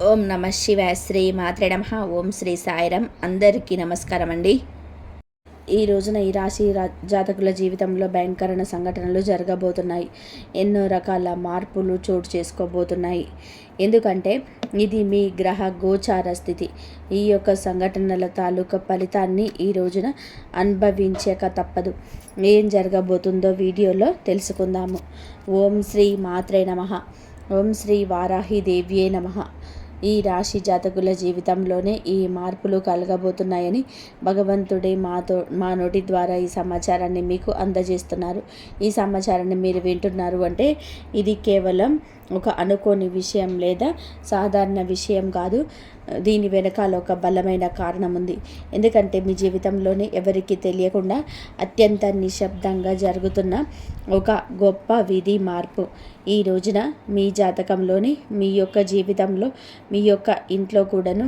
ఓం నమ శివాయ. శ్రీ మాత్రే నమః. ఓం శ్రీ సాయిరం. అందరికీ నమస్కారం అండి. ఈ రోజున ఈ రాశి జాతకుల జీవితంలో భయంకరమైన సంఘటనలు జరగబోతున్నాయి. ఎన్నో రకాల మార్పులు చోటు చేసుకోబోతున్నాయి. ఎందుకంటే ఇది మీ గ్రహ గోచార స్థితి. ఈ యొక్క సంఘటనల తాలూకా ఫలితాన్ని ఈ రోజున అనుభవించక తప్పదు. ఏం జరగబోతుందో వీడియోలో తెలుసుకుందాము. ఓం శ్రీ మాత్రే నమః. ఓం శ్రీ వారాహి దేవ్యే నమః. ఈ రాశి జాతకుల జీవితంలోనే ఈ మార్పులు కలగబోతున్నాయని భగవంతుడే మా నోటి ద్వారా ఈ సమాచారాన్ని మీకు అందజేస్తున్నారు. ఈ సమాచారాన్ని మీరు వింటున్నారు అంటే ఇది కేవలం ఒక అనుకోని విషయం లేదా సాధారణ విషయం కాదు. దీని వెనకాల ఒక బలమైన కారణం ఉంది. ఎందుకంటే మీ జీవితంలోనే ఎవరికి తెలియకుండా అత్యంత నిశ్శబ్దంగా జరుగుతున్న ఒక గొప్ప విధి మార్పు ఈ రోజున మీ జాతకంలోని మీ యొక్క జీవితంలో మీ యొక్క ఇంట్లో కూడాను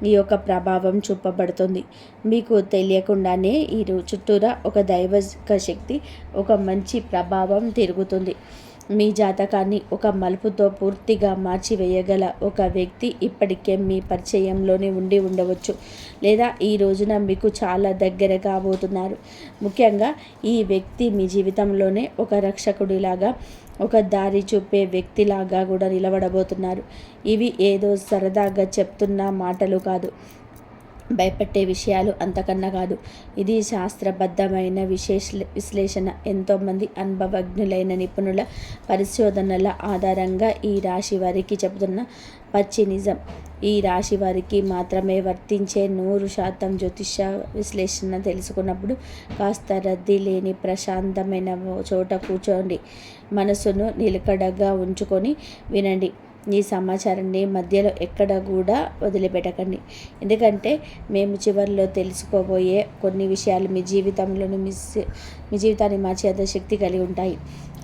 ఈ యొక్క ప్రభావం చూపబడుతుంది. మీకు తెలియకుండానే ఈ చుట్టూరా ఒక దైవిక శక్తి, ఒక మంచి ప్రభావం తిరుగుతుంది. మీ జాతకాన్ని ఒక మలుపుతో పూర్తిగా మార్చివేయగల ఒక వ్యక్తి ఇప్పటికే మీ పరిచయంలోనే ఉండి ఉండవచ్చు, లేదా ఈ రోజున మీకు చాలా దగ్గర కాబోతున్నారు. ముఖ్యంగా ఈ వ్యక్తి మీ జీవితంలోనే ఒక రక్షకుడిలాగా, ఒక దారి చూపే వ్యక్తిలాగా కూడా నిలబడబోతున్నారు. ఇవి ఏదో సరదాగా చెప్తున్న మాటలు కాదు, భయపెట్టే విషయాలు అంతకన్నా కాదు. ఇది శాస్త్రబద్ధమైన విశ్లేషణ. ఎంతోమంది అనుభవజ్ఞులైన నిపుణుల పరిశోధనల ఆధారంగా ఈ రాశి వారికి చెబుతున్న పచ్చి నిజం. ఈ రాశి వారికి మాత్రమే వర్తించే 100% జ్యోతిష విశ్లేషణ తెలుసుకున్నప్పుడు కాస్త రద్దీ లేని ప్రశాంతమైన చోట కూర్చోండి. మనసును నిలకడగా ఉంచుకొని వినండి. ఈ సమాచారాన్ని మధ్యలో ఎక్కడ కూడా వదిలిపెట్టకండి. ఎందుకంటే మేము చివరిలో తెలుసుకోబోయే కొన్ని విషయాలు మీ జీవితాన్ని మార్చేంత శక్తి కలిగి ఉంటాయి.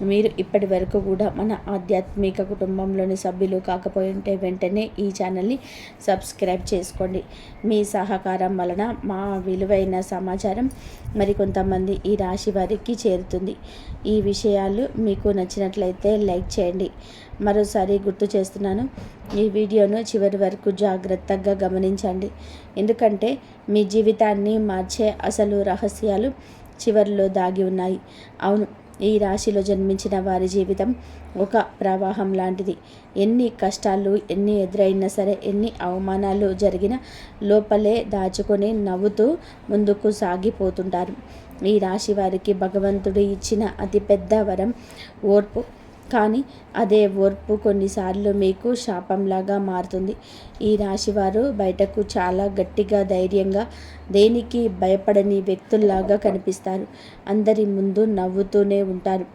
మీరు ఇప్పటి వరకు కూడా మన ఆధ్యాత్మిక కుటుంబంలోని సభ్యులు కాకపోయి ఉంటే వెంటనే ఈ ఛానల్ని సబ్స్క్రైబ్ చేసుకోండి. మీ సహకారం వలన మా విలువైన సమాచారం మరికొంతమంది ఈ రాశి వారికి చేరుతుంది. ఈ విషయాలు మీకు నచ్చినట్లయితే లైక్ చేయండి. మరోసారి గుర్తు చేస్తున్నాను, ఈ వీడియోను చివరి వరకు జాగ్రత్తగా గమనించండి. ఎందుకంటే మీ జీవితాన్ని మార్చే అసలు రహస్యాలు చివరిలో దాగి ఉన్నాయి. అవును, ఈ రాశిలో జన్మించిన వారి జీవితం ఒక ప్రవాహం లాంటిది. ఎన్ని కష్టాలు ఎన్ని ఎదురైనా సరే, ఎన్ని అవమానాలు జరిగినా లోపలే దాచుకొని నవ్వుతూ ముందుకు సాగిపోతుంటారు. ఈ రాశి వారికి భగవంతుడు ఇచ్చిన అతిపెద్ద వరం ఓర్పు. కానీ అదే ఓర్పు కొన్నిసార్లు మీకు శాపంలాగా మారుతుంది. ఈ రాశివారు బయటకు చాలా గట్టిగా, ధైర్యంగా, దేనికి భయపడని వ్యక్తుల్లాగా కనిపిస్తారు. అందరి ముందు నవ్వుతూనే ఉంటారు.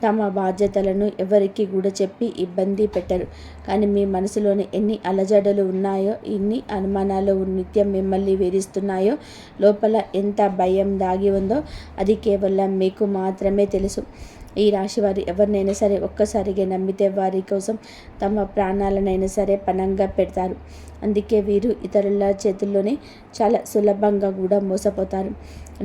తమ బాధ్యతలను ఎవరికి కూడా చెప్పి ఇబ్బంది పెట్టరు. కానీ మీ మనసులోని ఎన్ని అలజడులు ఉన్నాయో, ఎన్ని అనుమానాలు నిత్యం మిమ్మల్ని వేధిస్తున్నాయో, లోపల ఎంత భయం దాగి ఉందో అది కేవలం మీకు మాత్రమే తెలుసు. ఈ రాశి వారు ఎవరినైనా సరే ఒక్కసారిగా నమ్మితే వారి కోసం తమ ప్రాణాలనైనా సరే పణంగా పెడతారు. అందుకే వీరు ఇతరుల చేతుల్లోనే చాలా సులభంగా కూడా మోసపోతారు.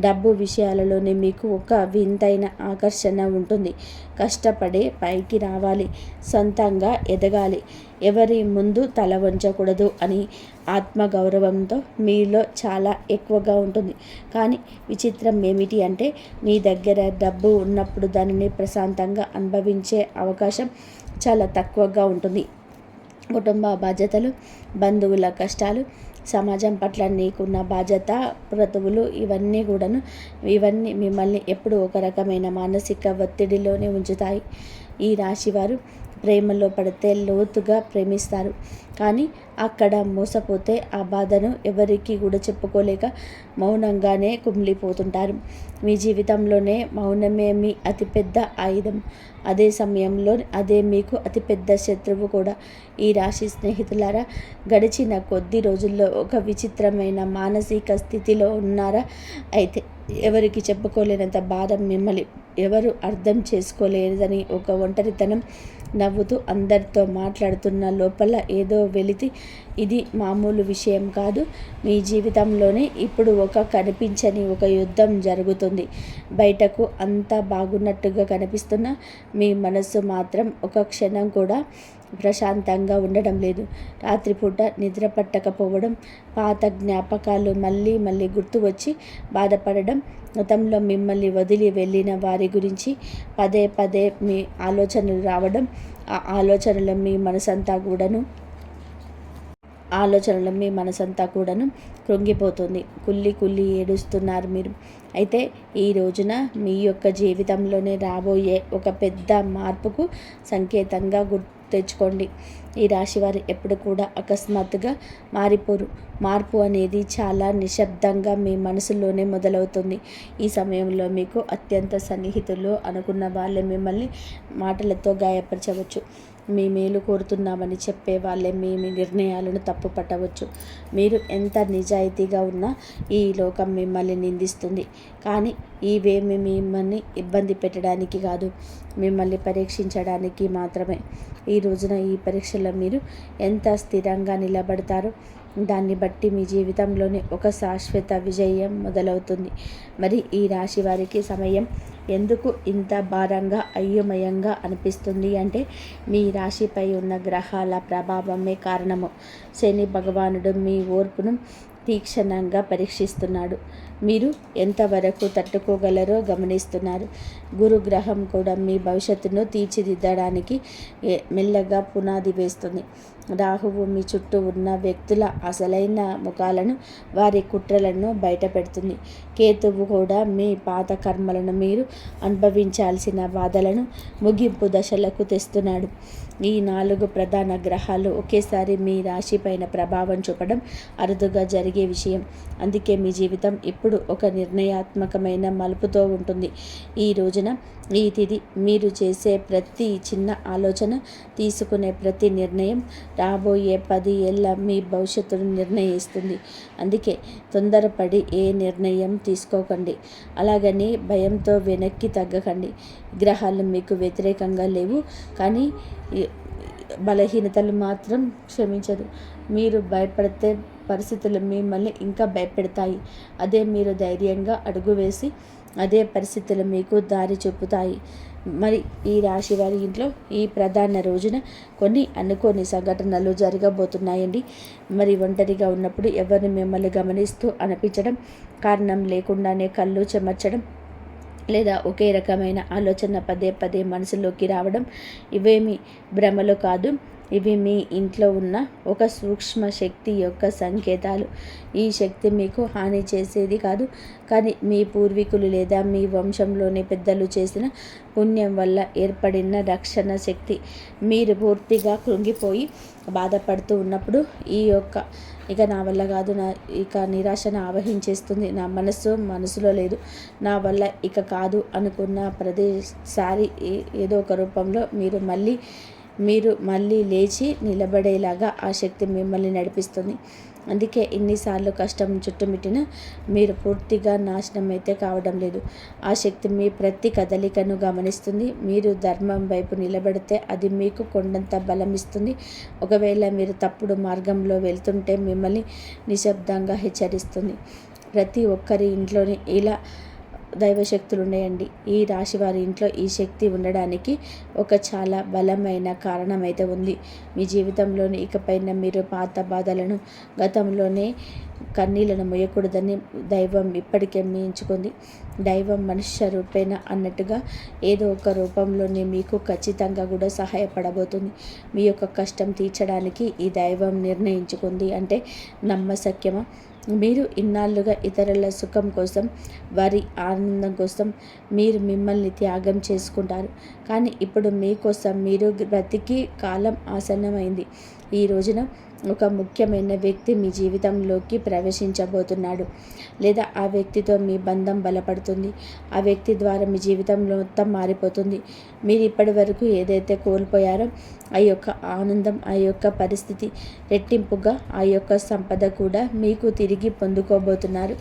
డబ్బు విషయాలలోనే మీకు ఒక వింతైన ఆకర్షణ ఉంటుంది. కష్టపడే పైకి రావాలి, సొంతంగా ఎదగాలి, ఎవరి ముందు తల వంచకూడదు అని ఆత్మగౌరవంతో మీలో చాలా ఎక్కువగా ఉంటుంది. కానీ విచిత్రం ఏమిటి అంటే మీ దగ్గర డబ్బు ఉన్నప్పుడు దానిని ప్రశాంతంగా అనుభవించే అవకాశం చాలా తక్కువగా ఉంటుంది. కుటుంబ బాధ్యతలు, బంధువుల కష్టాలు, సమాజం పట్ల నీకున్న బాధ్యత, క్రతువులు ఇవన్నీ మిమ్మల్ని ఎప్పుడూ ఒక రకమైన మానసిక ఒత్తిడిలోనే ఉంచుతాయి. ఈ రాశివారు ప్రేమలో పడితే లోతుగా ప్రేమిస్తారు. కానీ అక్కడ మోసపోతే ఆ బాధను ఎవరికి కూడా చెప్పుకోలేక మౌనంగానే కుమిలిపోతుంటారు. మీ జీవితంలోనే మౌనమే మీ అతిపెద్ద ఆయుధం. అదే సమయంలో అదే మీకు అతిపెద్ద శత్రువు కూడా. ఈ రాశి స్నేహితులారా, గడిచిన కొద్ది రోజుల్లో ఒక విచిత్రమైన మానసిక స్థితిలో ఉన్నారా? అయితే ఎవరికి చెప్పుకోలేనంత బాధ, మిమ్మల్ని ఎవరు అర్థం చేసుకోలేదని ఒక ఒంటరితనం, నవ్వుతూ అందరితో మాట్లాడుతున్న లోపల ఏదో వెలితి. ఇది మామూలు విషయం కాదు. మీ జీవితంలోనే ఇప్పుడు ఒక కనిపించని ఒక యుద్ధం జరుగుతుంది. బయటకు అంతా బాగున్నట్టుగా కనిపిస్తున్న మీ మనస్సు మాత్రం ఒక క్షణం కూడా ప్రశాంతంగా ఉండడం లేదు. రాత్రిపూట నిద్ర పట్టకపోవడం, పాత జ్ఞాపకాలు మళ్ళీ మళ్ళీ గుర్తు వచ్చి బాధపడడం, గతంలో మిమ్మల్ని వదిలి వెళ్ళిన వారి గురించి పదే పదే మీ ఆలోచనలు రావడం, ఆ ఆలోచనలు మీ మనసంతా కూడాను కృంగిపోతుంది. కుళ్ళి కుళ్ళి ఏడుస్తున్నారు మీరు. అయితే ఈ రోజున మీ యొక్క జీవితంలోనే రాబోయే ఒక పెద్ద మార్పుకు సంకేతంగా తెచ్చుకోండి. ఈ రాశివారు ఎప్పుడు కూడా అకస్మాత్తుగా మారిపోరు. మార్పు అనేది చాలా నిశ్శబ్దంగా మీ మనసులోనే మొదలవుతుంది. ఈ సమయంలో మీకు అత్యంత సన్నిహితులు అనుకున్న వాళ్ళే మిమ్మల్ని మాటలతో గాయపరచవచ్చు. మీ మేలు కోరుతున్నామని చెప్పే వాళ్ళే మీ నిర్ణయాలను తప్పు పట్టవచ్చు. మీరు ఎంత నిజాయితీగా ఉన్నా ఈ లోకం మిమ్మల్ని నిందిస్తుంది. కానీ ఇవేమి మిమ్మల్ని ఇబ్బంది పెట్టడానికి కాదు, మిమ్మల్ని పరీక్షించడానికి మాత్రమే. ఈ రోజున ఈ పరీక్షలో మీరు ఎంత స్థిరంగా నిలబడతారో దాన్ని బట్టి మీ జీవితంలోనే ఒక శాశ్వత విజయం మొదలవుతుంది. మరి ఈ రాశి వారికి సమయం ఎందుకు ఇంత భారంగా అయోమయంగా అనిపిస్తుంది అంటే మీ రాశిపై ఉన్న గ్రహాల ప్రభావమే కారణము. శని భగవానుడు మీ ఓర్పును తీక్షణంగా పరీక్షిస్తున్నాడు. మీరు ఎంతవరకు తట్టుకోగలరో గమనిస్తున్నారు. గురుగ్రహం కూడా మీ భవిష్యత్తును తీర్చిదిద్దడానికి మెల్లగా పునాది వేస్తుంది. రాహువు మీ చుట్టూ ఉన్న వ్యక్తుల అసలైన ముఖాలను, వారి కుట్రలను బయటపెడుతుంది. కేతువు కూడా మీ పాత కర్మలను, మీరు అనుభవించాల్సిన బాధలను ముగింపు దశలకు తెస్తున్నాడు. ఈ 4 ప్రధాన గ్రహాలు ఒకేసారి మీ రాశి పైన ప్రభావం చూపడం అరుదుగా జరిగే విషయం. అందుకే మీ జీవితం ఇప్పుడు ఒక నిర్ణయాత్మకమైన మలుపుతో ఉంటుంది. ఈ రోజున ఈ తిథి మీరు చేసే ప్రతి చిన్న ఆలోచన, తీసుకునే ప్రతి నిర్ణయం రాబోయే 10 ఏళ్ళ మీ భవిష్యత్తును నిర్ణయిస్తుంది. అందుకే తొందరపడి ఏ నిర్ణయం తీసుకోకండి. అలాగని భయంతో వెనక్కి తగ్గకండి. గ్రహాలు మీకు వ్యతిరేకంగా లేవు, కానీ బలహీనతలు మాత్రం క్షమించదు. మీరు భయపడితే పరిస్థితులు మిమ్మల్ని ఇంకా భయపెడతాయి. అదే మీరు ధైర్యంగా అడుగు వేసి అదే పరిస్థితులు మీకు దారి చూపుతాయి. మరి ఈ రాశి వారి ఇంట్లో ఈ ప్రధాన రోజున కొన్ని అనుకోని సంఘటనలు జరగబోతున్నాయండి. మరి ఒంటరిగా ఉన్నప్పుడు ఎవరిని మిమ్మల్ని గమనిస్తూ అనిపించడం, కారణం లేకుండానే కళ్ళు చెమర్చడం, లేదా ఒకే రకమైన ఆలోచన పదే పదే మనసులోకి రావడం ఇవేమీ భ్రమలు కాదు. ఇవి మీ ఇంట్లో ఉన్న ఒక సూక్ష్మ శక్తి యొక్క సంకేతాలు. ఈ శక్తి మీకు హాని చేసేది కాదు, కానీ మీ పూర్వీకులు లేదా మీ వంశంలోని పెద్దలు చేసిన పుణ్యం వల్ల ఏర్పడిన రక్షణ శక్తి. మీరు పూర్తిగా కృంగిపోయి బాధపడుతూ ఉన్నప్పుడు ఇక నా వల్ల కాదు, ఇక నిరాశను ఆవహించేస్తుంది, నా మనసులో లేదు, నా వల్ల ఇక కాదు అనుకున్న ప్రతిసారి ఏదో ఒక రూపంలో మీరు మళ్ళీ లేచి నిలబడేలాగా ఆ శక్తి మిమ్మల్ని నడిపిస్తుంది. అందుకే ఇన్నిసార్లు కష్టం చుట్టుముట్టినా మీరు పూర్తిగా నాశనం అయితే కావడం లేదు. ఆ శక్తి మీ ప్రతి కదలికను గమనిస్తుంది. మీరు ధర్మం వైపు నిలబడితే అది మీకు కొండంత బలం ఇస్తుంది. ఒకవేళ మీరు తప్పుడు మార్గంలో వెళ్తుంటే మిమ్మల్ని నిశ్శబ్దంగా హెచ్చరిస్తుంది. ప్రతి ఒక్కరి ఇంట్లోని ఇలా దైవశక్తులు ఉన్నాయండి. ఈ రాశి వారి ఇంట్లో ఈ శక్తి ఉండడానికి ఒక చాలా బలమైన కారణం అయితే ఉంది. మీ జీవితంలోని ఇకపైన మీరు పాత బాధలను, గతంలోనే కన్నీళ్లను మొయ్యకూడదని దైవం ఇప్పటికే ఎంచుకుంది. దైవం మనుష్య రూపేణ అన్నట్టుగా ఏదో ఒక రూపంలోనే మీకు ఖచ్చితంగా కూడా సహాయపడబోతుంది. మీ యొక్క కష్టం తీర్చడానికి ఈ దైవం నిర్ణయించుకుంది అంటే నమ్మశక్యమా? మీరు ఇన్నాళ్ళుగా ఇతరుల సుఖం కోసం, వారి ఆనందం కోసం మీరు మిమ్మల్ని త్యాగం చేసుకుంటారు. కానీ ఇప్పుడు మీకోసం మీరు బ్రతికి కాలం ఆసన్నమైంది. ఈ రోజున ఒక ముఖ్యమైన వ్యక్తి మీ జీవితంలోకి ప్రవేశించబోతున్నాడు, లేదా ఆ వ్యక్తితో మీ బంధం బలపడుతుంది. ఆ వ్యక్తి ద్వారా మీ జీవితంలో మొత్తం మారిపోతుంది. మీరు ఇప్పటి వరకు ఏదైతే కోల్పోయారో ఆ యొక్క ఆనందం, ఆ యొక్క పరిస్థితి, రెట్టింపుగా ఆ యొక్క సంపద కూడా మీకు తిరిగి పొందుకోబోతున్నారు.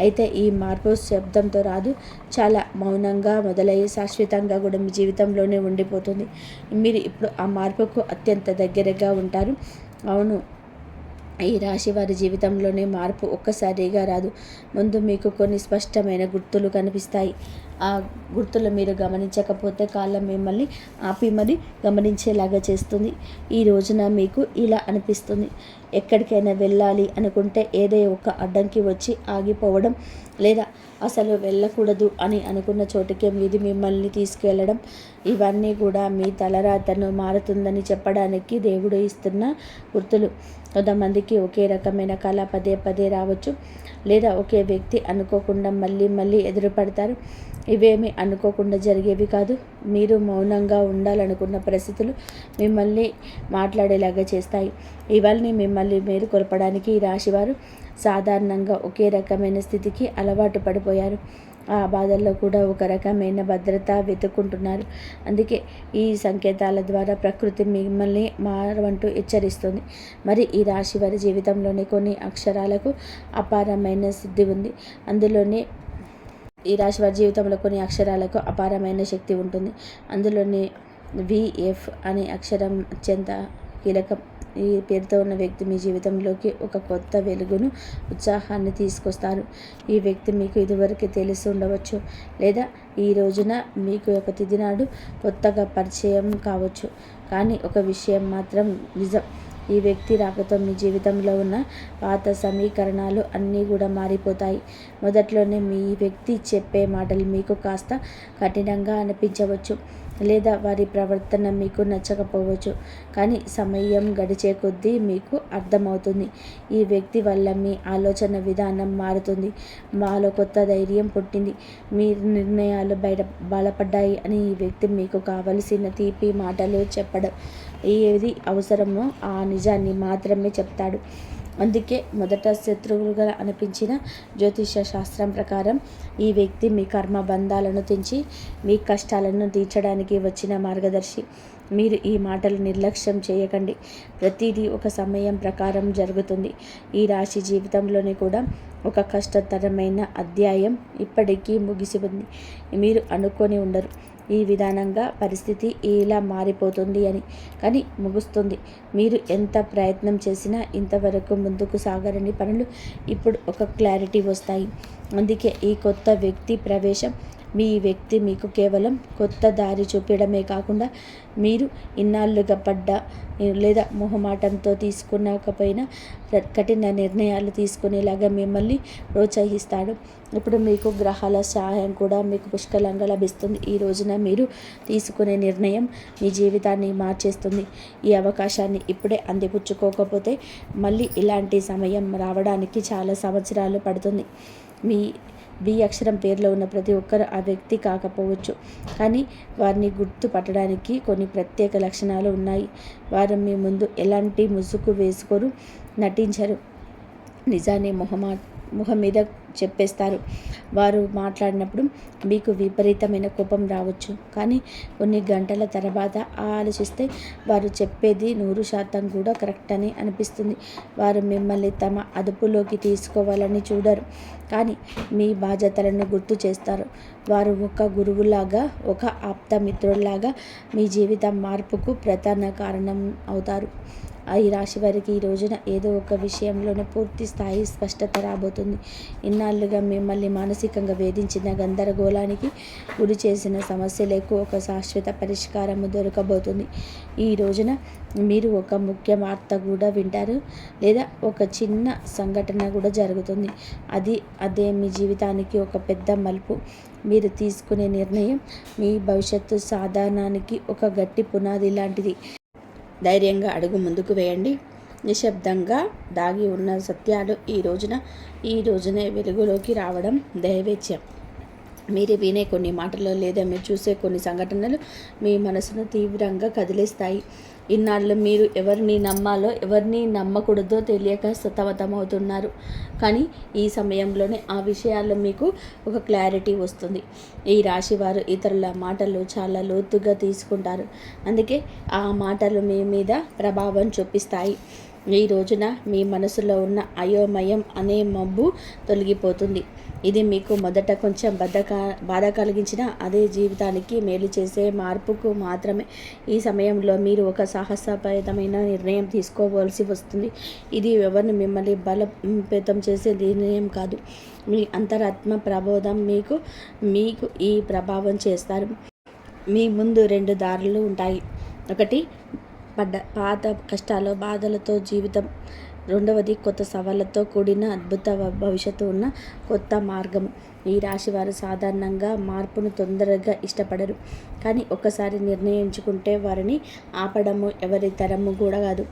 అయితే ఈ మార్పు శబ్దంతో రాదు, చాలా మౌనంగా మొదలయ్యి శాశ్వతంగా కూడా మీ జీవితంలోనే ఉండిపోతుంది. మీరు ఇప్పుడు ఆ మార్పుకు అత్యంత దగ్గరగా ఉంటారు. అవును, ఈ రాశి వారి జీవితంలోనే మార్పు ఒక్కసారిగా రాదు. ముందు మీకు కొన్ని స్పష్టమైన గుర్తులు కనిపిస్తాయి. ఆ గుర్తులు మీరు గమనించకపోతే కాలం మిమ్మల్ని ఆపి మరి గమనించేలాగా చేస్తుంది. ఈ రోజున మీకు ఇలా అనిపిస్తుంది, ఎక్కడికైనా వెళ్ళాలి అనుకుంటే ఏదో ఒక అడ్డంకి వచ్చి ఆగిపోవడం, లేదా అసలు వెళ్ళకూడదు అని అనుకున్న చోటుకే మీది మిమ్మల్ని తీసుకువెళ్ళడం, ఇవన్నీ కూడా మీ తలరాతను మారుతుందని చెప్పడానికి దేవుడు ఇస్తున్న గుర్తులు. కొంతమందికి ఒకే రకమైన కళ పదే పదే రావచ్చు, లేదా ఒకే వ్యక్తి అనుకోకుండా మళ్ళీ మళ్ళీ ఎదురుపడతారు. ఇవేమీ అనుకోకుండా జరిగేవి కాదు. మీరు మౌనంగా ఉండాలనుకున్న పరిస్థితులు మిమ్మల్ని మాట్లాడేలాగా చేస్తాయి. ఇవన్నీ మిమ్మల్ని మేలుకొల్పడానికి ఈ రాశివారు సాధారణంగా ఒకే రకమైన స్థితికి అలవాటు పడిపోయారు. ఆ బాధల్లో కూడా ఒక రకమైన భద్రత వెతుక్కుంటున్నారు. అందుకే ఈ సంకేతాల ద్వారా ప్రకృతి మిమ్మల్ని మారవంటూ హెచ్చరిస్తుంది. మరి ఈ రాశి వారి జీవితంలోని కొన్ని అక్షరాలకు అపారమైన సిద్ధి ఉంది. అందులోనే ఈ రాశి వారి జీవితంలో కొన్ని అక్షరాలకు అపారమైన శక్తి ఉంటుంది. అందులోని విఎఫ్ అనే అక్షరం అత్యంత కీలకం. ఈ పేరుతో ఉన్న వ్యక్తి మీ జీవితంలోకి ఒక కొత్త వెలుగును, ఉత్సాహాన్ని తీసుకొస్తారు. ఈ వ్యక్తి మీకు ఇదివరకు తెలిసి ఉండవచ్చు, లేదా ఈ రోజున మీకు ఒక తిథి నాడు కొత్తగా పరిచయం కావచ్చు. కానీ ఒక విషయం మాత్రం నిజం, ఈ వ్యక్తి రాకతో మీ జీవితంలో ఉన్న పాత సమీకరణాలు అన్నీ కూడా మారిపోతాయి. మొదట్లోనే మీ వ్యక్తి చెప్పే మాటలు మీకు కాస్త కఠినంగా అనిపించవచ్చు, లేదా వారి ప్రవర్తన మీకు నచ్చకపోవచ్చు. కానీ సమయం గడిచే కొద్దీ మీకు అర్థమవుతుంది, ఈ వ్యక్తి వల్ల మీ ఆలోచన విధానం మారుతుంది, మాలో కొత్త ధైర్యం పుట్టింది, మీ నిర్ణయాలు బలపడ్డాయి అని ఈ వ్యక్తి మీకు కావలసిన తీపి మాటలు చెప్పడం, ఏది అవసరమో ఆ నిజాన్ని మాత్రమే చెప్తాడు. అందుకే మొదట శత్రువులుగా అనిపించిన జ్యోతిష శాస్త్రం ప్రకారం ఈ వ్యక్తి మీ కర్మ బంధాలను తెంచి మీ కష్టాలను తీర్చడానికి వచ్చిన మార్గదర్శి. మీరు ఈ మాటలు నిర్లక్ష్యం చేయకండి. ప్రతిదీ ఒక సమయం ప్రకారం జరుగుతుంది. ఈ రాశి జీవితంలోని కూడా ఒక కష్టతరమైన అధ్యాయం ఇప్పటికీ ముగిసి ఉంది. మీరు అనుకొని ఉండరు ఈ విధానంగా పరిస్థితి ఇలా మారిపోతుంది అని, కానీ ముగుస్తుంది. మీరు ఎంత ప్రయత్నం చేసినా ఇంతవరకు ముందుకు సాగరని పనులు ఇప్పుడు ఒక క్లారిటీ వస్తాయి. అందుకే ఈ కొత్త వ్యక్తి ప్రవేశం మీ వ్యక్తి మీకు కేవలం కొత్త దారి చూపించడమే కాకుండా, మీరు ఇన్నాళ్ళుగా పడ్డ లేదా మొహమాటంతో తీసుకునకపోయినా కఠిన నిర్ణయాలు తీసుకునేలాగా మిమ్మల్ని ప్రోత్సహిస్తాడు. ఇప్పుడు మీకు గ్రహాల సహాయం కూడా మీకు పుష్కలంగా లభిస్తుంది. ఈ రోజున మీరు తీసుకునే నిర్ణయం మీ జీవితాన్ని మార్చేస్తుంది. ఈ అవకాశాన్ని ఇప్పుడే అందిపుచ్చుకోకపోతే మళ్ళీ ఇలాంటి సమయం రావడానికి చాలా సంవత్సరాలు పడుతుంది. మీ బి అక్షరం పేరులో ఉన్న ప్రతి ఒక్కరు ఆ వ్యక్తి కాకపోవచ్చు, కానీ వారిని గుర్తుపట్టడానికి కొన్ని ప్రత్యేక లక్షణాలు ఉన్నాయి. వారు మీ ముందు ఎలాంటి ముసుగు వేసుకోరు, నటించరు, నిజాన్ని ముఖం మీద చెప్పేస్తారు. వారు మాట్లాడినప్పుడు మీకు విపరీతమైన కోపం రావచ్చు, కానీ కొన్ని గంటల తర్వాత ఆలోచిస్తే వారు చెప్పేది 100% కూడా కరెక్ట్ అని అనిపిస్తుంది. వారు మిమ్మల్ని తమ అదుపులోకి తీసుకోవాలని చూడరు, కానీ మీ బాధ్యతలను గుర్తు చేస్తారు. వారు ఒక గురువులాగా, ఒక ఆప్త మిత్రుల్లాగా మీ జీవిత మార్పుకు ప్రధాన కారణం అవుతారు. ఈ రాశి వారికి ఈ రోజున ఏదో ఒక విషయంలోనే పూర్తి స్థాయి స్పష్టత రాబోతుంది. ఇన్నాళ్ళుగా మిమ్మల్ని మానసికంగా వేధించిన గందరగోళానికి గురి చేసిన సమస్యలకు ఒక శాశ్వత పరిష్కారము దొరకబోతుంది. ఈ రోజున మీరు ఒక ముఖ్య వార్త కూడా వింటారు, లేదా ఒక చిన్న సంఘటన కూడా జరుగుతుంది. అదే మీ జీవితానికి ఒక పెద్ద మలుపు. మీరు తీసుకునే నిర్ణయం మీ భవిష్యత్తు సాధనానికి ఒక గట్టి పునాది లాంటిది. ధైర్యంగా అడుగు ముందుకు వేయండి. నిశ్శబ్దంగా దాగి ఉన్న సత్యాలు ఈ రోజునే వెలుగులోకి రావడం దైవేచ్ఛం. మీరు వినే కొన్ని మాటలు లేదా మీరు చూసే కొన్ని సంఘటనలు మీ మనసును తీవ్రంగా కదిలిస్తాయి. ఇన్నాళ్ళు మీరు ఎవరిని నమ్మాలో ఎవరిని నమ్మకూడదో తెలియక సతమతమవుతున్నారు, కానీ ఈ సమయంలోనే ఆ విషయాల్లో మీకు ఒక క్లారిటీ వస్తుంది. ఈ రాశి వారు ఇతరుల మాటలు చాలా లోతుగా తీసుకుంటారు, అందుకే ఆ మాటలు మీ మీద ప్రభావం చూపిస్తాయి. ఈ రోజున మీ మనసులో ఉన్న అయోమయం అనే మబ్బు తొలగిపోతుంది. ఇది మీకు మొదట కొంచెం బాధ కలిగించిన అదే జీవితానికి మేలు చేసే మార్పుకు మాత్రమే. ఈ సమయంలో మీరు ఒక సాహసపేతమైన నిర్ణయం తీసుకోవాల్సి వస్తుంది. ఇది ఎవరిని మిమ్మల్ని బలోపేతం చేసే నిర్ణయం కాదు. మీ అంతరాత్మ ప్రబోధం మీకు ఈ ప్రభావం చేస్తారు. మీ ముందు 2 దారులు ఉంటాయి. ఒకటి పాత కష్టాలు బాధలతో జీవితం, రెండవది కొత్త సవాళ్ళతో కూడిన అద్భుత భవిష్యత్తు ఉన్న కొత్త మార్గం. ఈ రాశి వారు సాధారణంగా మార్పును తొందరగా ఇష్టపడరు, కానీ ఒక్కసారి నిర్ణయించుకుంటే వారిని ఆపడము ఎవరి తరము కూడా కాదు.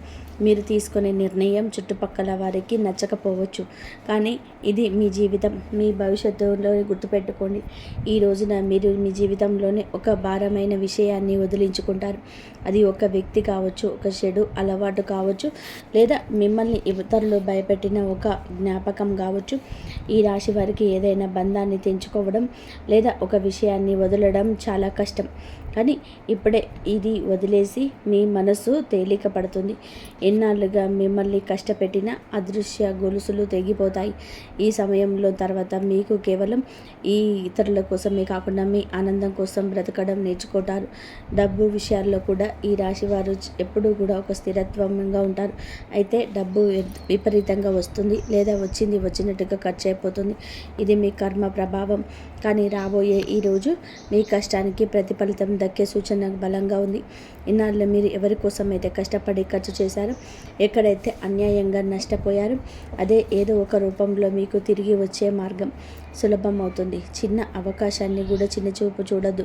మీరు తీసుకునే నిర్ణయం చుట్టుపక్కల వారికి నచ్చకపోవచ్చు, కానీ ఇది మీ జీవితం, మీ భవిష్యత్తులో గుర్తుపెట్టుకోండి. ఈ రోజున మీరు మీ జీవితంలోనే ఒక భారమైన విషయాన్ని వదిలించుకుంటారు. అది ఒక వ్యక్తి కావచ్చు, ఒక చెడు అలవాటు కావచ్చు, లేదా మిమ్మల్ని ఇతరులు భయపెట్టిన ఒక జ్ఞాపకం కావచ్చు. ఈ రాశి వారికి ఏదైనా బంధాన్ని తెంచుకోవడం లేదా ఒక విషయాన్ని వదలడం చాలా కష్టం, కానీ ఇప్పుడే ఇది వదిలేసి మీ మనసు తేలిక పడుతుంది. ఎన్నాళ్ళుగా మిమ్మల్ని కష్టపెట్టిన అదృశ్య గొలుసులు తెగిపోతాయి. ఈ సమయంలో తర్వాత మీకు కేవలం ఈ ఇతరుల కోసమే కాకుండా మీ ఆనందం కోసం బ్రతకడం నేర్చుకుంటారు. డబ్బు విషయాల్లో కూడా ఈ రాశి వారు ఎప్పుడూ కూడా ఒక స్థిరత్వంగా ఉంటారు. అయితే డబ్బు విపరీతంగా వస్తుంది లేదా వచ్చినట్టుగా ఖర్చు అయిపోతుంది. ఇది మీ కర్మ ప్రభావం. కానీ రాబోయే ఈ రోజు మీ కష్టానికి ప్రతిఫలితం దక్కే సూచన బలంగా ఉంది. ఇన్నాళ్ళు మీరు ఎవరి కోసం అయితే కష్టపడి ఖర్చు చేశారో, ఎక్కడైతే అన్యాయంగా నష్టపోయారో, అదే ఏదో ఒక రూపంలో మీకు తిరిగి వచ్చే మార్గం సులభం అవుతుంది. చిన్న అవకాశాన్ని కూడా చిన్నచూపు చూడద్దు.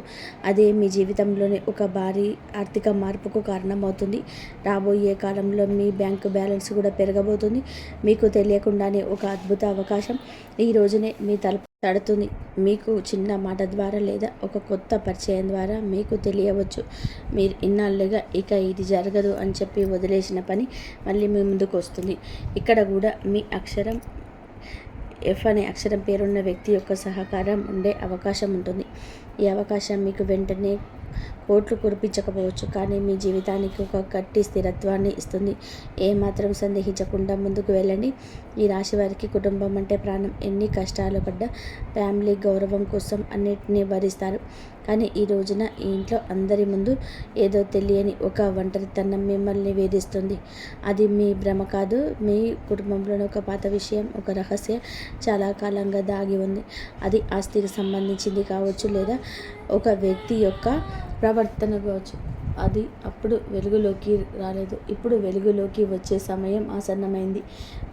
అదే మీ జీవితంలోనే ఒక భారీ ఆర్థిక మార్పుకు కారణమవుతుంది. రాబోయే కాలంలో మీ బ్యాంకు బ్యాలెన్స్ కూడా పెరగబోతుంది. మీకు తెలియకుండానే ఒక అద్భుత అవకాశం ఈ రోజునే మీ తలుపు తడుతుంది. మీకు చిన్న మాట ద్వారా లేదా ఒక కొత్త పరిచయం ద్వారా మీకు తెలియవచ్చు. మీరు ఇన్నాళ్ళుగా ఇక ఇది జరగదు అని చెప్పి వదిలేసిన పని మళ్ళీ మీ ముందుకు వస్తుంది. ఇక్కడ కూడా మీ అక్షరం ఎఫ్ అనే అక్షరం పేరున్న వ్యక్తి యొక్క సహకారం ఉండే అవకాశం ఉంటుంది. ఈ అవకాశం మీకు వెంటనే కోట్లు కురిపించకపోవచ్చు, కానీ మీ జీవితానికి ఒక గట్టి స్థిరత్వాన్ని ఇస్తుంది. ఏమాత్రం సందేహించకుండా ముందుకు వెళ్ళండి. ఈ రాశి వారికి కుటుంబం అంటే ప్రాణం. ఎన్ని కష్టాలు పడ్డా ఫ్యామిలీ గౌరవం కోసం అన్నిటినీ భరిస్తారు. కానీ ఈ రోజున ఈ ఇంట్లో అందరి ముందు ఏదో తెలియని ఒక ఒంటరితనం మిమ్మల్ని వేధిస్తుంది. అది మీ భ్రమ కాదు. మీ కుటుంబంలోని ఒక పాత విషయం, ఒక రహస్యం చాలా కాలంగా దాగి ఉంది. అది ఆస్తికి సంబంధించింది కావచ్చు, లేదా ఒక వ్యక్తి యొక్క ప్రవర్తన కావచ్చు. అది అప్పుడు వెలుగులోకి రాలేదు. ఇప్పుడు వెలుగులోకి వచ్చే సమయం ఆసన్నమైంది.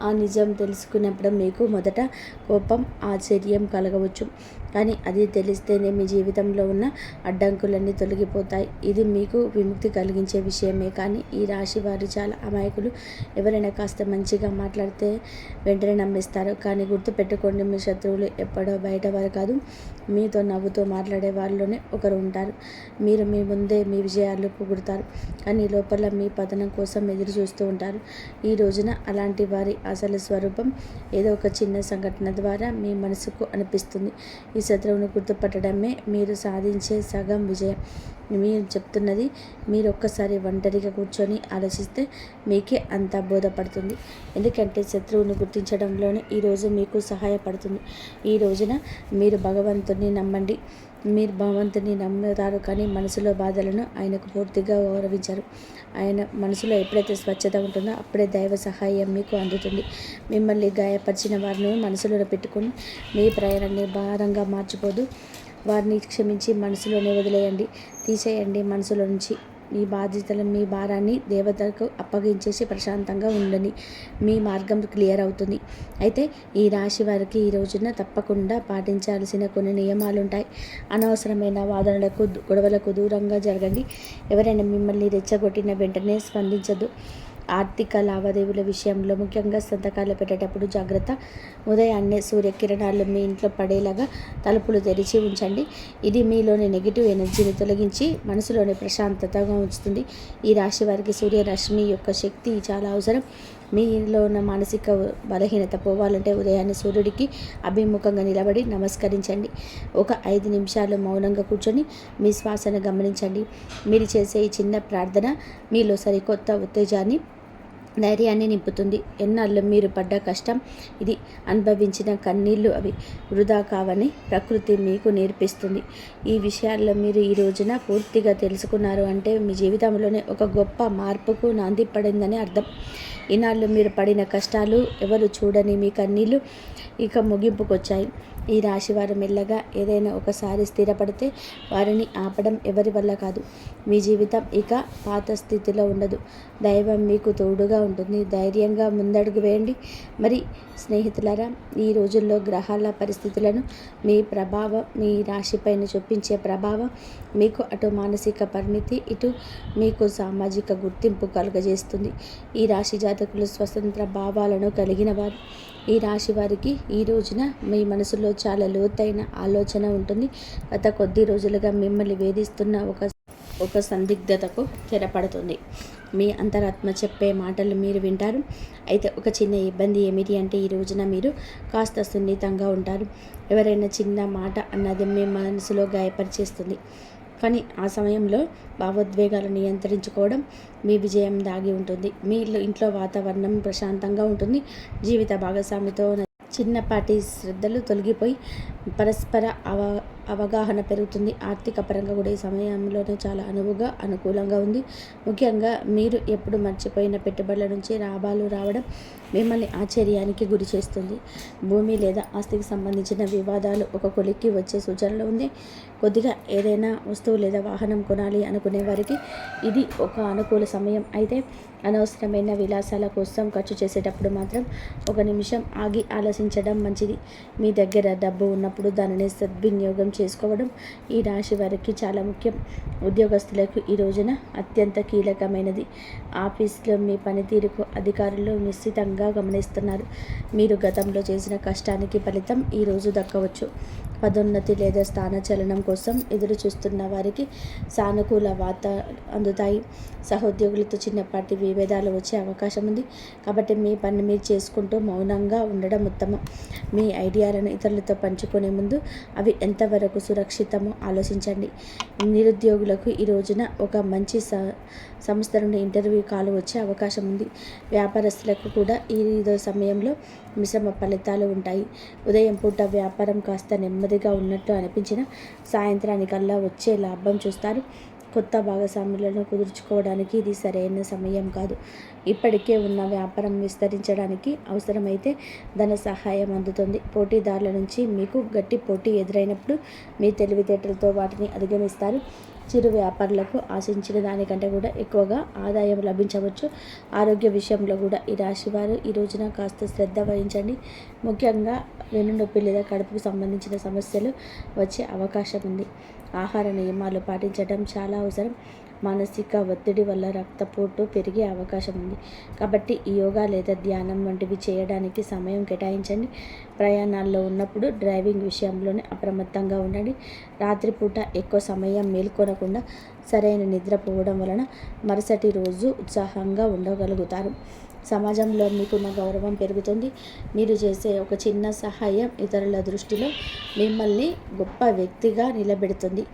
ఆ నిజం తెలుసుకున్నప్పుడు మీకు మొదట కోపం, ఆశ్చర్యం కలగవచ్చు, కానీ అది తెలిస్తేనే మీ జీవితంలో ఉన్న అడ్డంకులన్నీ తొలగిపోతాయి. ఇది మీకు విముక్తి కలిగించే విషయమే. కానీ ఈ రాశి వారు చాలా అమాయకులు. ఎవరైనా కాస్త మంచిగా మాట్లాడితే వెంటనే నమ్మిస్తారు. కానీ గుర్తుపెట్టుకోండి, మీ శత్రువులు ఎప్పుడో బయట వారు కాదు, మీతో నవ్వుతూ మాట్లాడే వాళ్ళలోనే ఒకరు ఉంటారు. మీరు మీ ముందే మీ విజయాలు పొగుడుతారు, కానీ లోపల మీ పతనం కోసం ఎదురు చూస్తూ ఉంటారు. ఈ రోజున అలాంటి వారి అసలు స్వరూపం ఏదో ఒక చిన్న సంఘటన ద్వారా మీ మనసుకు అనిపిస్తుంది. ఈ శత్రువును గుర్తుపట్టడమే మీరు సాధించే సగం విజయం. మీరు చెప్తున్నది మీరు ఒక్కసారి ఒంటరిగా కూర్చొని ఆలోచిస్తే మీకే అంతా బోధపడుతుంది. ఎందుకంటే శత్రువును గుర్తించడంలోనే ఈరోజు మీకు సహాయపడుతుంది. ఈ రోజున మీరు భగవంతుని నమ్మండి. మీరు భగవంతుని నమ్ముతారు, కానీ మనసులో బాధలను ఆయనకు పూర్తిగా గౌరవించారు. ఆయన మనసులో ఎప్పుడైతే స్వచ్ఛత ఉంటుందో అప్పుడే దైవ సహాయం మీకు అందుతుంది. మిమ్మల్ని గాయపరిచిన వారిని మనసులో పెట్టుకుని మీ ప్రయాణాన్ని భారంగా మార్చిపోదు. వారిని క్షమించి మనసులోనే వదిలేయండి, తీసేయండి మనసులో నుంచి. మీ బాధ్యతలు, మీ భారాన్ని దేవతలకు అప్పగించేసి ప్రశాంతంగా ఉండండి. మీ మార్గం క్లియర్ అవుతుంది. అయితే ఈ రాశి వారికి ఈ రోజున తప్పకుండా పాటించాల్సిన కొన్ని నియమాలు ఉంటాయి. అనవసరమైన వాదనలకు, గొడవలకు దూరంగా జరగండి. ఎవరైనా మిమ్మల్ని రెచ్చగొట్టిన వెంటనే స్పందించదు. ఆర్థిక లావాదేవీల విషయంలో ముఖ్యంగా సంతకాలు పెట్టేటప్పుడు జాగ్రత్త. ఉదయాన్నే సూర్యకిరణాలు మీ ఇంట్లో పడేలాగా తలుపులు తెరిచి ఉంచండి. ఇది మీలోని నెగిటివ్ ఎనర్జీని తొలగించి మనసులోని ప్రశాంతతగా ఉంచుతుంది. ఈ రాశి వారికి సూర్యరశ్మి యొక్క శక్తి చాలా అవసరం. మీలో ఉన్న మానసిక బలహీనత పోవాలంటే ఉదయాన్నే సూర్యుడికి అభిముఖంగా నిలబడి నమస్కరించండి. ఒక 5 నిమిషాలు మౌనంగా కూర్చొని మీ శ్వాసను గమనించండి. మీరు చేసే ఈ చిన్న ప్రార్థన మీలో సరికొత్త ఉత్తేజాన్ని ధైర్యాన్ని నింపుతుంది. ఎన్నాళ్ళు మీరు పడ్డ కష్టం ఇది, అనుభవించిన కన్నీళ్లు అవి వృధా కావని ప్రకృతి మీకు నేర్పిస్తుంది. ఈ విషయాల్లో మీరు ఈ రోజున పూర్తిగా తెలుసుకున్నారు అంటే మీ జీవితంలోనే ఒక గొప్ప మార్పుకు నాంది పడిందని అర్థం. ఈనాళ్ళు మీరు పడిన కష్టాలు, ఎవరు చూడని మీ కన్నీళ్లు ఇక ముగింపుకొచ్చాయి. ఈ రాశివారు మెల్లగా ఏదైనా ఒకసారి స్థిరపడితే వారిని ఆపడం ఎవరి వల్ల కాదు. మీ జీవితం ఇక పాత స్థితిలో ఉండదు. దైవం మీకు తోడుగా ఉంటుంది. ధైర్యంగా ముందడుగు వేయండి. మరి స్నేహితులారా, ఈ రోజుల్లో గ్రహాల పరిస్థితులను మీ రాశిపైన చూపించే ప్రభావం మీకు అటు మానసిక పరిణితి, ఇటు మీకు సామాజిక గుర్తింపు కలుగజేస్తుంది. ఈ రాశి జాతకులు స్వతంత్ర భావాలను కలిగిన వారు. ఈ రాశి వారికి ఈ రోజున మీ మనసులో చాలా లోతైన ఆలోచన ఉంటుంది. గత కొద్ది రోజులుగా మిమ్మల్ని వేధిస్తున్న ఒక సందిగ్ధతకు తెరపడుతుంది. మీ అంతరాత్మ చెప్పే మాటలు మీరు వింటారు. అయితే ఒక చిన్న ఇబ్బంది ఏమిటి అంటే ఈ రోజున మీరు కాస్త సున్నితంగా ఉంటారు. ఎవరైనా చిన్న మాట అన్నది మీ మనసులో గాయపరిచేస్తుంది. కానీ ఆ సమయంలో భావోద్వేగాలు నియంత్రించుకోవడం మీ విజయం దాగి ఉంటుంది. మీ ఇంట్లో వాతావరణం ప్రశాంతంగా ఉంటుంది. జీవిత భాగస్వామితో చిన్నపాటి శ్రద్ధలు తొలగిపోయి పరస్పర అవగాహన పెరుగుతుంది. ఆర్థిక పరంగా కూడా ఈ సమయంలోనే చాలా అనుకూలంగా ఉంది. ముఖ్యంగా మీరు ఎప్పుడు మర్చిపోయిన పెట్టుబడుల నుంచి లాభాలు రావడం మిమ్మల్ని ఆశ్చర్యానికి గురి చేస్తుంది. భూమి లేదా ఆస్తికి సంబంధించిన వివాదాలు ఒక కొలిక్కి వచ్చే సూచనలు ఉంది. కొద్దిగా ఏదైనా వస్తువు లేదా వాహనం కొనాలి అనుకునే వారికి ఇది ఒక అనుకూల సమయం. అయితే అనవసరమైన విలాసాల కోసం ఖర్చు చేసేటప్పుడు మాత్రం ఒక నిమిషం ఆగి ఆలోచించడం మంచిది. మీ దగ్గర డబ్బు ఉన్నప్పుడు దానిని సద్వినియోగం చేసుకోవడం ఈ రాశి వారికి చాలా ముఖ్యం. ఉద్యోగస్తులకు ఈ రోజున అత్యంత కీలకమైనది. ఆఫీస్లో మీ పనితీరుకు అధికారులు నిశ్చితంగా గమనిస్తున్నారు. మీరు గతంలో చేసిన కష్టానికి ఫలితం ఈరోజు దక్కవచ్చు. పదోన్నతి లేదా స్థానచలనం కోసం ఎదురు చూస్తున్న వారికి సానుకూల వార్త అందుతాయి. సహోద్యోగులతో చిన్నపాటి విభేదాలు వచ్చే అవకాశం ఉంది. కాబట్టి మీ పని మీరు చేసుకుంటూ మౌనంగా ఉండడం ఉత్తమం. మీ ఐడియాలను ఇతరులతో పంచుకునే ముందు అవి ఎంతవరకు సురక్షితమో ఆలోచించండి. నిరుద్యోగులకు ఈ రోజున ఒక మంచి సంస్థ నుండి ఇంటర్వ్యూ కాల్ వచ్చే అవకాశం ఉంది. వ్యాపారస్తులకు కూడా ఈ సమయంలో మిశ్రమ ఫలితాలు ఉంటాయి. ఉదయం పూట వ్యాపారం కాస్త నెమ్మదిగా ఉన్నట్టు అనిపించిన సాయంత్రానికల్లా వచ్చే లాభం చూస్తారు. కొత్త భాగస్వాములను కుదుర్చుకోవడానికి ఇది సరైన సమయం కాదు. ఇప్పటికే ఉన్న వ్యాపారం విస్తరించడానికి అవసరమైతే ధన సహాయం అందుతుంది. పోటీదారుల నుంచి మీకు గట్టి పోటీ ఎదురైనప్పుడు మీ తెలివితేటలతో వాటిని అధిగమిస్తారు. చిరు వ్యాపారులకు ఆశించిన దానికంటే కూడా ఎక్కువగా ఆదాయం లభించవచ్చు. ఆరోగ్య విషయంలో కూడా ఈ రాశివారు ఈ రోజున కాస్త శ్రద్ధ వహించండి. ముఖ్యంగా వెన్నునొప్పి లేదా కడుపుకు సంబంధించిన సమస్యలు వచ్చే అవకాశం ఉంది. ఆహార నియమాలు పాటించడం చాలా అవసరం. మానసిక ఒత్తిడి వల్ల రక్తపోటు పెరిగే అవకాశం ఉంది. కాబట్టి యోగా లేదా ధ్యానం వంటివి చేయడానికి సమయం కేటాయించండి. ప్రయాణాల్లో ఉన్నప్పుడు డ్రైవింగ్ విషయంలోనే అప్రమత్తంగా ఉండండి. రాత్రిపూట ఎక్కువ సమయం మేల్కొనకుండా సరైన నిద్రపోవడం వలన మరుసటి రోజు ఉత్సాహంగా ఉండగలుగుతారు. సమాజంలో మీకున్న గౌరవం పెరుగుతుంది. మీరు చేసే ఒక చిన్న సహాయం ఇతరుల దృష్టిలో మిమ్మల్ని గొప్ప వ్యక్తిగా నిలబెడుతుంది.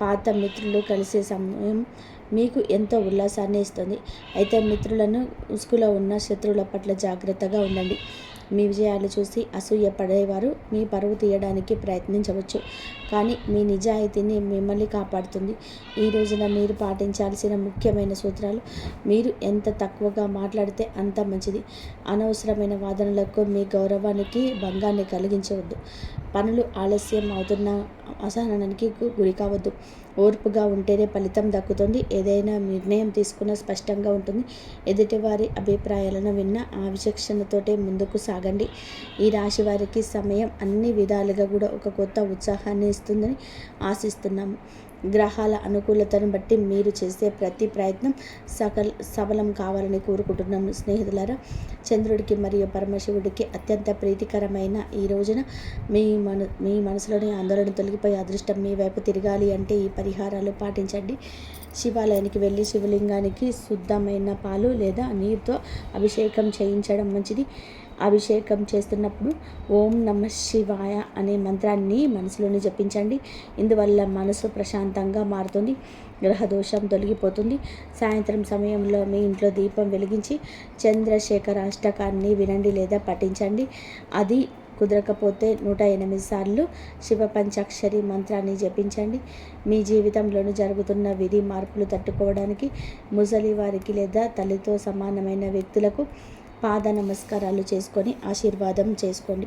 పాత మిత్రులు కలిసే సమయం మీకు ఎంతో ఉల్లాసాన్ని ఇస్తుంది. అయితే మిత్రులను ఉసుకులో ఉన్న శత్రువుల పట్ల జాగ్రత్తగా ఉండండి. మీ విజయాలు చూసి అసూయ పడేవారు మీ పరువు తీయడానికి ప్రయత్నించవచ్చు. కానీ మీ నిజాయితీని మిమ్మల్ని కాపాడుతుంది. ఈ రోజున మీరు పాటించాల్సిన ముఖ్యమైన సూత్రాలు: మీరు ఎంత తక్కువగా మాట్లాడితే అంత మంచిది. అనవసరమైన వాదనలకు మీ గౌరవానికి భంగాన్ని కలిగించవద్దు. పనులు ఆలస్యం అవుతున్న అసహనానికి గురి కావద్దు. ఓర్పుగా ఉంటేనే ఫలితం దక్కుతుంది. ఏదైనా నిర్ణయం తీసుకున్న స్పష్టంగా ఉంటుంది. ఎదుటివారి అభిప్రాయాలను విన్న ఆ విచక్షణతోటే ముందుకు సాగండి. ఈ రాశి వారికి సమయం అన్ని విధాలుగా కూడా ఒక కొత్త ఉత్సాహాన్ని ఇస్తుందని ఆశిస్తున్నాము. గ్రహాల అనుకూలతను బట్టి మీరు చేసే ప్రతి ప్రయత్నం సఫలం కావాలని కోరుకుంటున్నాము. స్నేహితులారా, చంద్రుడికి మరియు పరమశివుడికి అత్యంత ప్రీతికరమైన ఈ రోజున మీ మనసులోని ఆందోళన తొలగిపోయి అదృష్టం మీ వైపు తిరగాలి అంటే ఈ పరిహారాలు పాటించండి. శివాలయానికి వెళ్ళి శివలింగానికి శుద్ధమైన పాలు లేదా నీరుతో అభిషేకం చేయించడం మంచిది. అభిషేకం చేస్తున్నప్పుడు ఓం నమ శివాయ అనే మంత్రాన్ని మనసులోనే జపించండి. ఇందువల్ల మనసు ప్రశాంతంగా మారుతుంది, గ్రహదోషం తొలగిపోతుంది. సాయంత్రం సమయంలో మీ ఇంట్లో దీపం వెలిగించి చంద్రశేఖర అష్టకాన్ని వినండి లేదా పఠించండి. అది కుదరకపోతే 108 సార్లు శివ పంచాక్షరి మంత్రాన్ని జపించండి. మీ జీవితంలోని జరుగుతున్న విధి మార్పులు తట్టుకోవడానికి ముసలి వారికి లేదా తల్లితో సమానమైన వ్యక్తులకు పాద నమస్కారాలు చేసుకొని ఆశీర్వాదం చేసుకోండి.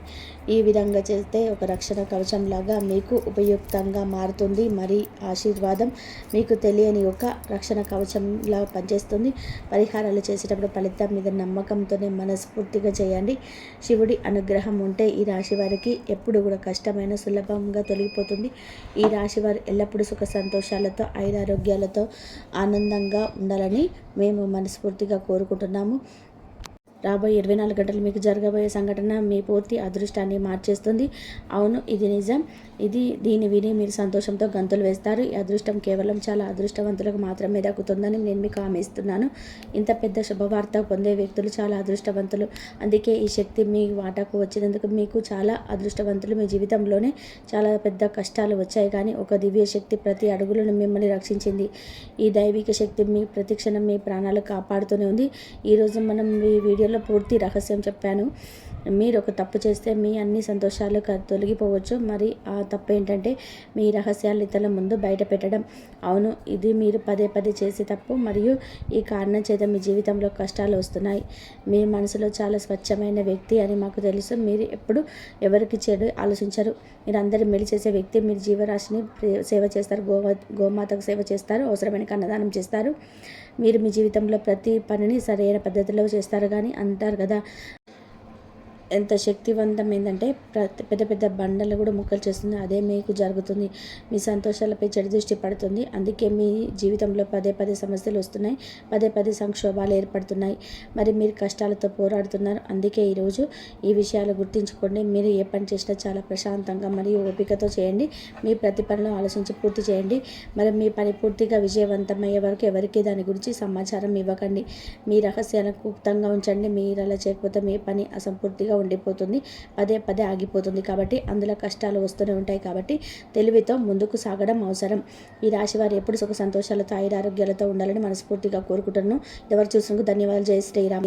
ఈ విధంగా చేస్తే ఒక రక్షణ కవచంలాగా మీకు ఉపయుక్తంగా మారుతుంది. మరి ఆశీర్వాదం మీకు తెలియని ఒక రక్షణ కవచంలా పనిచేస్తుంది. పరిహారాలు చేసేటప్పుడు ఫలితం మీద నమ్మకంతోనే మనస్ఫూర్తిగా చేయండి. శివుడి అనుగ్రహం ఉంటే ఈ రాశి వారికి ఎప్పుడు కూడా కష్టమైన సులభంగా తొలగిపోతుంది. ఈ రాశి వారు ఎల్లప్పుడూ సుఖ సంతోషాలతో ఐరారోగ్యాలతో ఆనందంగా ఉండాలని మేము మనస్ఫూర్తిగా కోరుకుంటున్నాము. రాబోయే 24 గంటలు మీకు జరగబోయే సంఘటన మీ పూర్తి అదృష్టాన్ని మార్చేస్తుంది. అవును, ఇది నిజం. దీన్ని విని మీరు సంతోషంతో గంతులు వేస్తారు. ఈ అదృష్టం కేవలం చాలా అదృష్టవంతులకు మాత్రమే దక్కుతుందని నేను మీకు హామీ ఇస్తున్నాను. ఇంత పెద్ద శుభవార్త పొందే వ్యక్తులు చాలా అదృష్టవంతులు. అందుకే ఈ శక్తి మీ వాటాకు వచ్చినందుకు మీకు చాలా అదృష్టవంతులు. మీ జీవితంలోనే చాలా పెద్ద కష్టాలు వచ్చాయి, కానీ ఒక దివ్య శక్తి ప్రతి అడుగులను మిమ్మల్ని రక్షించింది. ఈ దైవిక శక్తి మీ ప్రతిక్షణం మీ ప్రాణాలు కాపాడుతూనే ఉంది. ఈరోజు మనం ఈ వీడియోలో పూర్తి రహస్యం చెప్పాను. మీరు ఒక తప్పు చేస్తే మీ అన్ని సంతోషాలు తొలగిపోవచ్చు. మరి ఆ తప్పు ఏంటంటే మీ రహస్యాలు ఇతరుల ముందు బయట పెట్టడం. అవును, ఇది మీరు పదే పదే చేసే తప్పు, మరియు ఈ కారణం చేత మీ జీవితంలో కష్టాలు వస్తున్నాయి. మీ మనసులో చాలా స్వచ్ఛమైన వ్యక్తి అని మాకు తెలుసు. మీరు ఎప్పుడు ఎవరికి చెడు ఆలోచించరు. మీరు అందరూ మెలి చేసే వ్యక్తి. మీరు జీవరాశిని సేవ చేస్తారు, గోమాతకు సేవ చేస్తారు, అవసరమైన అన్నదానం చేస్తారు. మీరు మీ జీవితంలో ప్రతి పనిని సరైన పద్ధతిలో చేస్తారు. కానీ అంటారు కదా, ఎంత శక్తివంతమైందంటే పెద్ద పెద్ద బండలు కూడా ముక్కలు చేస్తుంది. అదే మీకు జరుగుతుంది. మీ సంతోషాలపై చెడు దృష్టి పడుతుంది. అందుకే మీ జీవితంలో పదే పదే సమస్యలు వస్తున్నాయి, పదే పదే సంక్షోభాలు ఏర్పడుతున్నాయి. మరి మీరు కష్టాలతో పోరాడుతున్నారు. అందుకే ఈరోజు ఈ విషయాలు గుర్తుంచుకోండి. మీరు ఏ పని చేసినా చాలా ప్రశాంతంగా మరియు ఓపికతో చేయండి. మీ ప్రతి పనిలో ఆలోచించి పూర్తి చేయండి. మరి మీ పని పూర్తిగా విజయవంతమయ్యే వరకు ఎవరికి దాని గురించి సమాచారం ఇవ్వకండి. మీ రహస్యాలను గుప్తంగా ఉంచండి. మీరు అలా చేయకపోతే మీ పని అసంపూర్తిగా ఉండిపోతుంది, పదే పదే ఆగిపోతుంది. కాబట్టి అందులో కష్టాలు వస్తూనే ఉంటాయి. కాబట్టి తెలివితో ముందుకు సాగడం అవసరం. ఈ రాశి వారు ఎప్పుడు సుఖ సంతోషాలతో ఆరోగ్యాలతో ఉండాలని మనస్ఫూర్తిగా కోరుకుంటున్నాను. ఎవరు చూసినందుకు ధన్యవాదాలు. జై శ్రీరామ్.